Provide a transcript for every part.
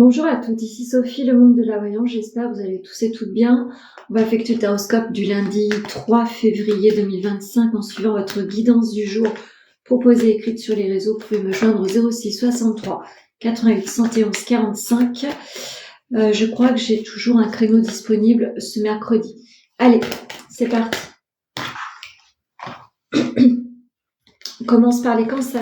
Bonjour à toutes, ici Sophie, le monde de la voyance. J'espère que vous allez tous et toutes bien. On va effectuer le taroscope du lundi 3 février 2025 en suivant votre guidance du jour proposée et écrite sur les réseaux. Vous pouvez me joindre au 06 63 88 111 45. Je crois que j'ai toujours un créneau disponible ce mercredi. Allez, c'est parti. On commence par les cancers.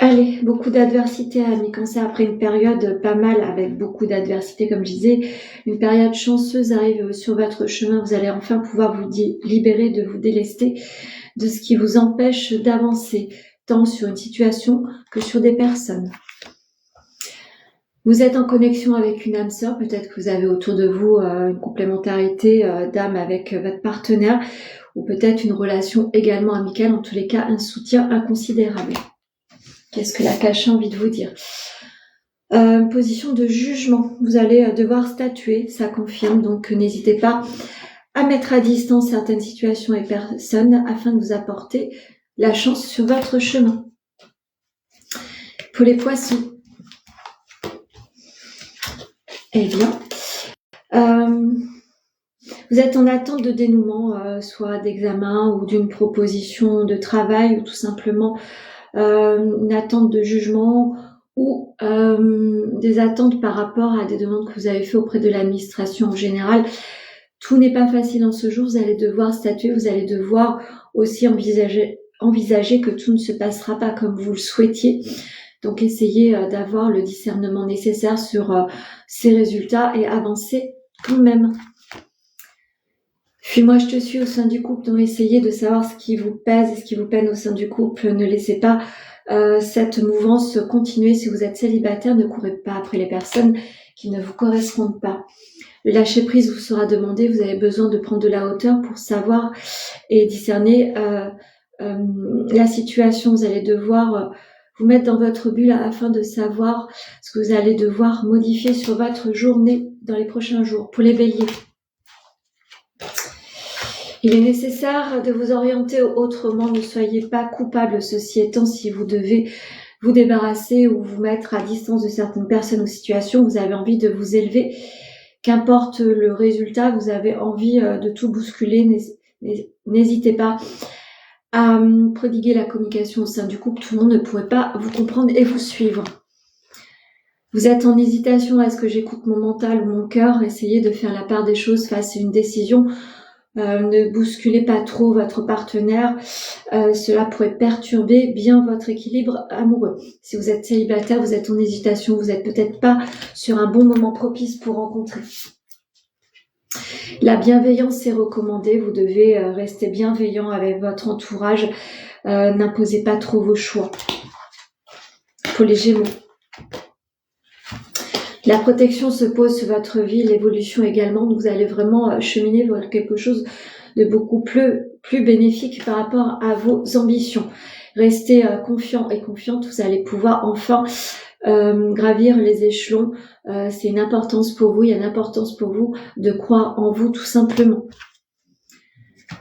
Allez, beaucoup d'adversité, amis cancer, après une période pas mal avec beaucoup d'adversité, comme je disais, une période chanceuse arrive sur votre chemin. Vous allez enfin pouvoir vous libérer, de vous délester de ce qui vous empêche d'avancer, tant sur une situation que sur des personnes. Vous êtes en connexion avec une âme sœur, peut-être que vous avez autour de vous une complémentarité d'âme avec votre partenaire, ou peut-être une relation également amicale, en tous les cas un soutien inconsidérable. Qu'est-ce que la cache a envie de vous dire? Position de jugement, vous allez devoir statuer, ça confirme, donc n'hésitez pas à mettre à distance certaines situations et personnes afin de vous apporter la chance sur votre chemin. Pour les poissons, eh bien, vous êtes en attente de dénouement, soit d'examen ou d'une proposition de travail, ou tout simplement une attente de jugement ou des attentes par rapport à des demandes que vous avez faites auprès de l'administration en général. Tout n'est pas facile en ce jour, vous allez devoir statuer, vous allez devoir aussi envisager que tout ne se passera pas comme vous le souhaitiez. Donc essayez d'avoir le discernement nécessaire sur ces résultats et avancer quand même. Puis moi je te suis au sein du couple, donc essayez de savoir ce qui vous pèse et ce qui vous peine au sein du couple. Ne laissez pas cette mouvance continuer. Si vous êtes célibataire, ne courez pas après les personnes qui ne vous correspondent pas. Le lâcher prise vous sera demandé, vous avez besoin de prendre de la hauteur pour savoir et discerner la situation. Vous allez devoir vous mettre dans votre bulle afin de savoir ce que vous allez devoir modifier sur votre journée dans les prochains jours. Pour les béliers, il est nécessaire de vous orienter autrement, ne soyez pas coupable. Ceci étant, si vous devez vous débarrasser ou vous mettre à distance de certaines personnes ou situations, vous avez envie de vous élever. Qu'importe le résultat, vous avez envie de tout bousculer. N'hésitez pas à prodiguer la communication au sein du couple. Tout le monde ne pourrait pas vous comprendre et vous suivre. Vous êtes en hésitation, est-ce que j'écoute mon mental ou mon cœur? Essayez de faire la part des choses face à une décision. Ne bousculez pas trop votre partenaire, cela pourrait perturber bien votre équilibre amoureux. Si vous êtes célibataire, vous êtes en hésitation, vous n'êtes peut-être pas sur un bon moment propice pour rencontrer. La bienveillance est recommandée, vous devez rester bienveillant avec votre entourage, n'imposez pas trop vos choix. Pour les Gémeaux, la protection se pose sur votre vie, l'évolution également. Vous allez vraiment cheminer vers quelque chose de beaucoup plus bénéfique par rapport à vos ambitions. Restez confiant et confiante, vous allez pouvoir enfin gravir les échelons. C'est une importance pour vous, il y a une importance pour vous de croire en vous tout simplement.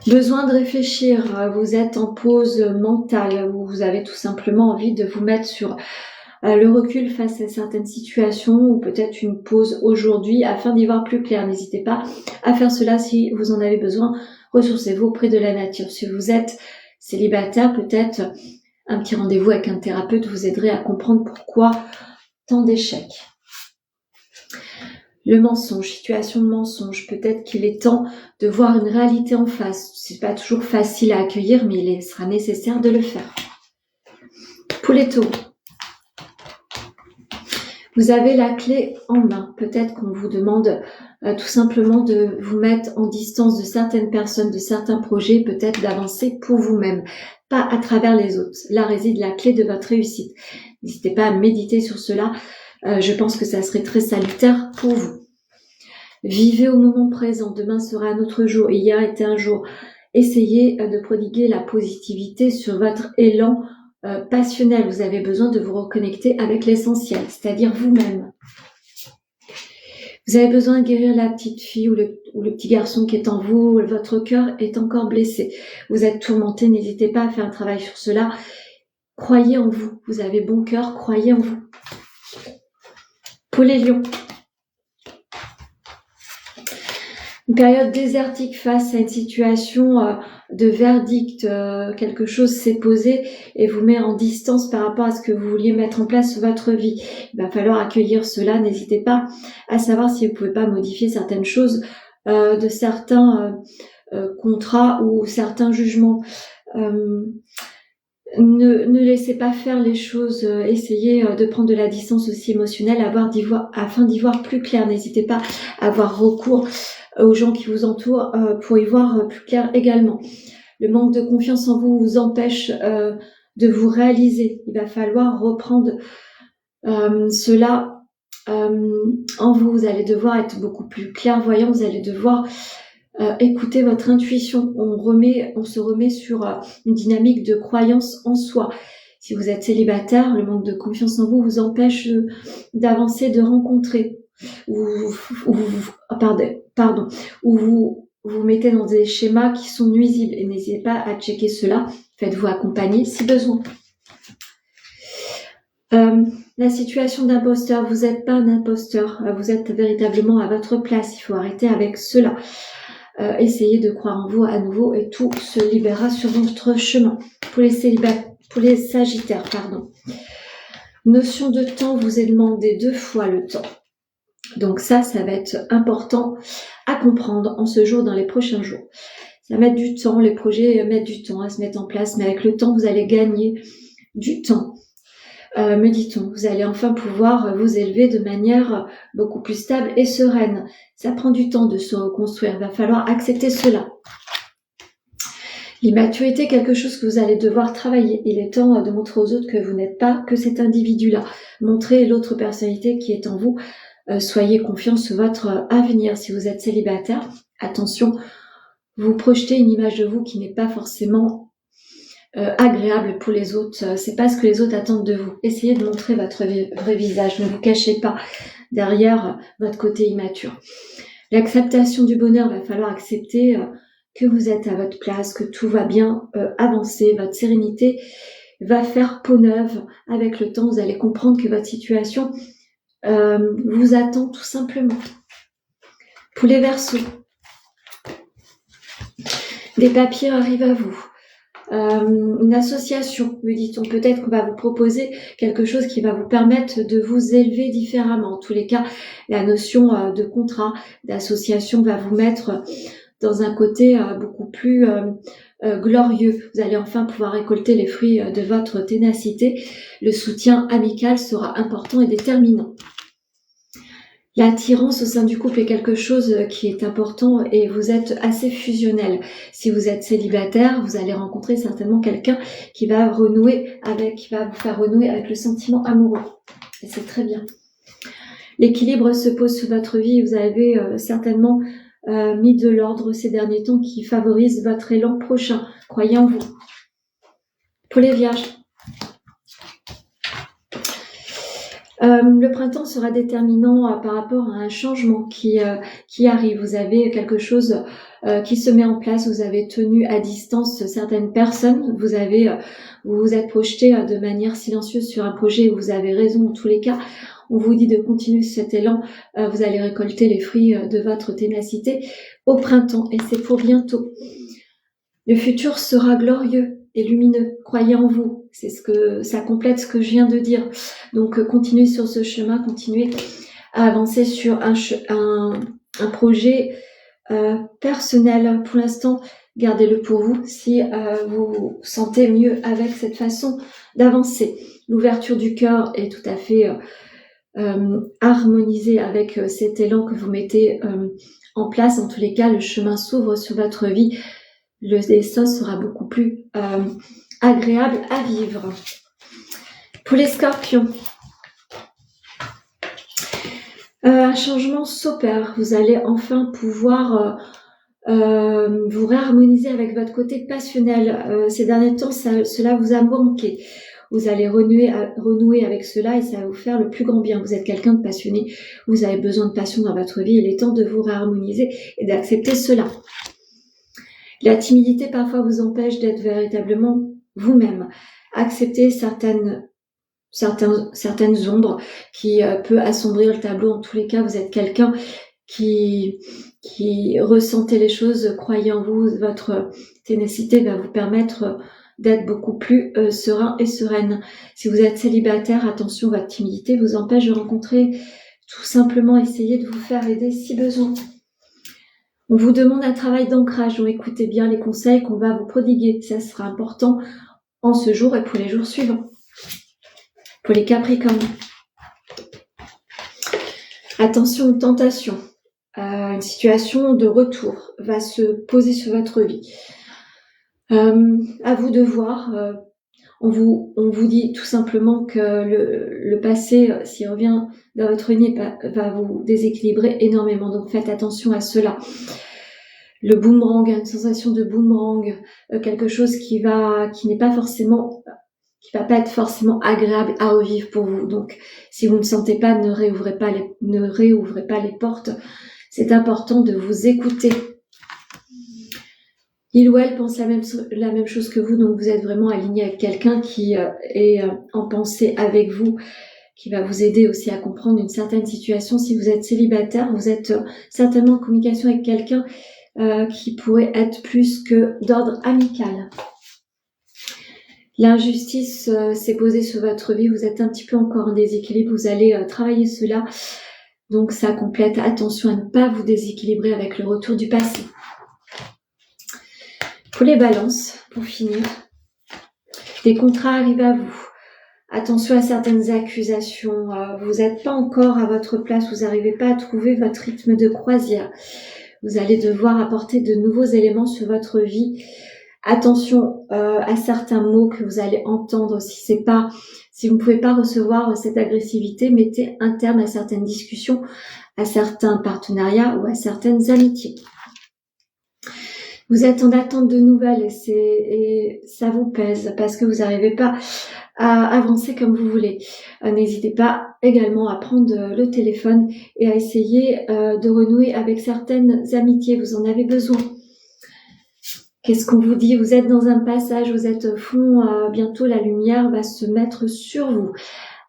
Besoin de réfléchir, vous êtes en pause mentale, vous avez tout simplement envie de vous mettre sur le recul face à certaines situations ou peut-être une pause aujourd'hui afin d'y voir plus clair. N'hésitez pas à faire cela si vous en avez besoin. Ressourcez-vous auprès de la nature. Si vous êtes célibataire, peut-être un petit rendez-vous avec un thérapeute vous aiderait à comprendre pourquoi tant d'échecs. Le mensonge, situation de mensonge. Peut-être qu'il est temps de voir une réalité en face. C'est pas toujours facile à accueillir, mais il sera nécessaire de le faire. Pour les taureaux, vous avez la clé en main. Peut-être qu'on vous demande tout simplement de vous mettre en distance de certaines personnes, de certains projets, peut-être d'avancer pour vous-même, pas à travers les autres. Là réside la clé de votre réussite. N'hésitez pas à méditer sur cela. Je pense que ça serait très salutaire pour vous. Vivez au moment présent. Demain sera un autre jour. Hier était un jour. Essayez de prodiguer la positivité sur votre élan passionnel. Vous avez besoin de vous reconnecter avec l'essentiel, c'est-à-dire vous-même. Vous avez besoin de guérir la petite fille ou le petit garçon qui est en vous. Votre cœur est encore blessé. Vous êtes tourmenté. N'hésitez pas à faire un travail sur cela. Croyez en vous. Vous avez bon cœur. Croyez en vous. Pour les lions, une période désertique face à une situation de verdict, quelque chose s'est posé et vous met en distance par rapport à ce que vous vouliez mettre en place sur votre vie. Il va falloir accueillir cela. N'hésitez pas à savoir si vous pouvez pas modifier certaines choses de certains contrats ou certains jugements. Ne laissez pas faire les choses, essayez de prendre de la distance aussi émotionnelle afin d'y voir plus clair. N'hésitez pas à avoir recours aux gens qui vous entourent pour y voir plus clair également. Le manque de confiance en vous vous empêche de vous réaliser. Il va falloir reprendre cela en vous. Vous allez devoir être beaucoup plus clairvoyant, vous allez devoir écoutez votre intuition. On se remet sur une dynamique de croyance en soi. Si vous êtes célibataire, le manque de confiance en vous vous empêche d'avancer, de rencontrer, ou vous mettez dans des schémas qui sont nuisibles. Et n'hésitez pas à checker cela. Faites-vous accompagner si besoin. La situation d'imposteur, vous n'êtes pas un imposteur, vous êtes véritablement à votre place. Il faut arrêter avec cela. Essayez de croire en vous à nouveau et tout se libérera sur votre chemin. Pour les sagittaires, notion de temps vous est demandé 2 fois le temps. Donc ça va être important à comprendre en ce jour, dans les prochains jours. Ça va mettre du temps, les projets mettent du temps à se mettre en place, mais avec le temps, vous allez gagner du temps. Me dit-on, vous allez enfin pouvoir vous élever de manière beaucoup plus stable et sereine. Ça prend du temps de se reconstruire, il va falloir accepter cela. L'immaturité est quelque chose que vous allez devoir travailler. Il est temps de montrer aux autres que vous n'êtes pas que cet individu-là. Montrez l'autre personnalité qui est en vous. Soyez confiants sur votre avenir. Si vous êtes célibataire, attention, vous projetez une image de vous qui n'est pas forcément agréable pour les autres. C'est pas ce que les autres attendent de vous. Essayez de montrer votre vrai visage. Ne vous cachez pas derrière votre côté immature. L'acceptation du bonheur, va falloir accepter que vous êtes à votre place, que tout va bien avancer. Votre sérénité va faire peau neuve. Avec le temps, vous allez comprendre que votre situation vous attend tout simplement. Pour les Verseaux, des papiers arrivent à vous. Une association, me dit-on, peut-être qu'on va vous proposer quelque chose qui va vous permettre de vous élever différemment. En tous les cas, la notion de contrat, d'association va vous mettre dans un côté beaucoup plus glorieux. Vous allez enfin pouvoir récolter les fruits de votre ténacité. Le soutien amical sera important et déterminant. L'attirance au sein du couple est quelque chose qui est important et vous êtes assez fusionnel. Si vous êtes célibataire, vous allez rencontrer certainement quelqu'un qui va vous faire renouer avec le sentiment amoureux. Et c'est très bien. L'équilibre se pose sur votre vie. Vous avez certainement mis de l'ordre ces derniers temps qui favorise votre élan prochain. Croyez en vous. Pour les Vierges, le printemps sera déterminant par rapport à un changement qui arrive. Vous avez quelque chose qui se met en place. Vous avez tenu à distance certaines personnes. Vous vous êtes projeté de manière silencieuse sur un projet. Vous avez raison en tous les cas. On vous dit de continuer cet élan. Vous allez récolter les fruits de votre ténacité au printemps et c'est pour bientôt. Le futur sera glorieux et lumineux. Croyez en vous. Ça complète ce que je viens de dire. Donc, continuez sur ce chemin, continuez à avancer sur un projet personnel. Pour l'instant, gardez-le pour vous si vous vous sentez mieux avec cette façon d'avancer. L'ouverture du cœur est tout à fait harmonisée avec cet élan que vous mettez en place. En tous les cas, le chemin s'ouvre sur votre vie. Le destin sera beaucoup plus agréable à vivre. Pour les Scorpions, un changement s'opère. Vous allez enfin pouvoir vous réharmoniser avec votre côté passionnel. Ces derniers temps, cela vous a manqué. Vous allez renouer avec cela et ça va vous faire le plus grand bien. Vous êtes quelqu'un de passionné, vous avez besoin de passion dans votre vie. Il est temps de vous réharmoniser et d'accepter cela. La timidité parfois vous empêche d'être véritablement vous-même. Acceptez certaines certaines ombres qui peut assombrir le tableau. En tous les cas, vous êtes quelqu'un qui ressentez les choses, croyez en vous, votre ténacité va vous permettre d'être beaucoup plus serein et sereine. Si vous êtes célibataire, attention, votre timidité vous empêche de rencontrer, tout simplement essayez de vous faire aider si besoin. On vous demande un travail d'ancrage, donc écoutez bien les conseils qu'on va vous prodiguer, ça sera important en ce jour et pour les jours suivants. Pour les Capricornes, attention aux tentations. Une situation de retour va se poser sur votre vie. À vous de voir. On vous dit tout simplement que le passé, s'il revient dans votre vie, va vous déséquilibrer énormément. Donc faites attention à cela. Le boomerang, une sensation de boomerang, quelque chose qui va pas être forcément agréable à revivre pour vous. Donc si vous ne sentez pas, ne réouvrez pas les portes. C'est important de vous écouter. Il ou elle pense la même chose que vous, donc vous êtes vraiment aligné avec quelqu'un qui est en pensée avec vous, qui va vous aider aussi à comprendre une certaine situation. Si vous êtes célibataire, vous êtes certainement en communication avec quelqu'un qui pourrait être plus que d'ordre amical. L'injustice s'est posée sur votre vie, vous êtes un petit peu encore en déséquilibre, vous allez travailler cela. Donc ça complète, attention à ne pas vous déséquilibrer avec le retour du passé. Pour les balances, pour finir, des contrats arrivent à vous. Attention à certaines accusations, vous n'êtes pas encore à votre place, vous n'arrivez pas à trouver votre rythme de croisière. Vous allez devoir apporter de nouveaux éléments sur votre vie. Attention à certains mots que vous allez entendre. Si vous ne pouvez pas recevoir cette agressivité, mettez un terme à certaines discussions, à certains partenariats ou à certaines amitiés. Vous êtes en attente de nouvelles et ça vous pèse parce que vous n'arrivez pas à avancer comme vous voulez. N'hésitez pas également à prendre le téléphone et à essayer de renouer avec certaines amitiés. Vous en avez besoin. Qu'est-ce qu'on vous dit? Vous êtes dans un passage, vous êtes au fond, bientôt la lumière va se mettre sur vous.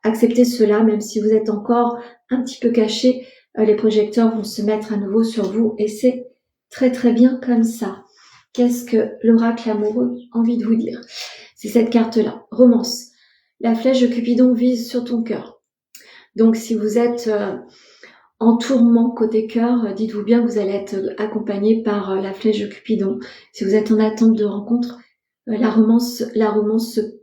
Acceptez cela, même si vous êtes encore un petit peu caché, les projecteurs vont se mettre à nouveau sur vous et c'est très très bien comme ça. Qu'est-ce que l'oracle amoureux a envie de vous dire? C'est cette carte-là, romance. La flèche de Cupidon vise sur ton cœur. Donc si vous êtes en tourment côté cœur, dites-vous bien que vous allez être accompagné par la flèche de Cupidon. Si vous êtes en attente de rencontre, la romance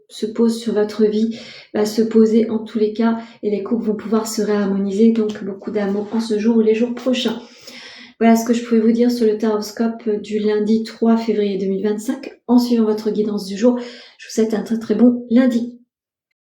se pose sur votre vie, va se poser en tous les cas et les couples vont pouvoir se réharmoniser. Donc beaucoup d'amour en ce jour ou les jours prochains. Voilà ce que je pouvais vous dire sur le taroscope du lundi 3 février 2025. En suivant votre guidance du jour, je vous souhaite un très très bon lundi.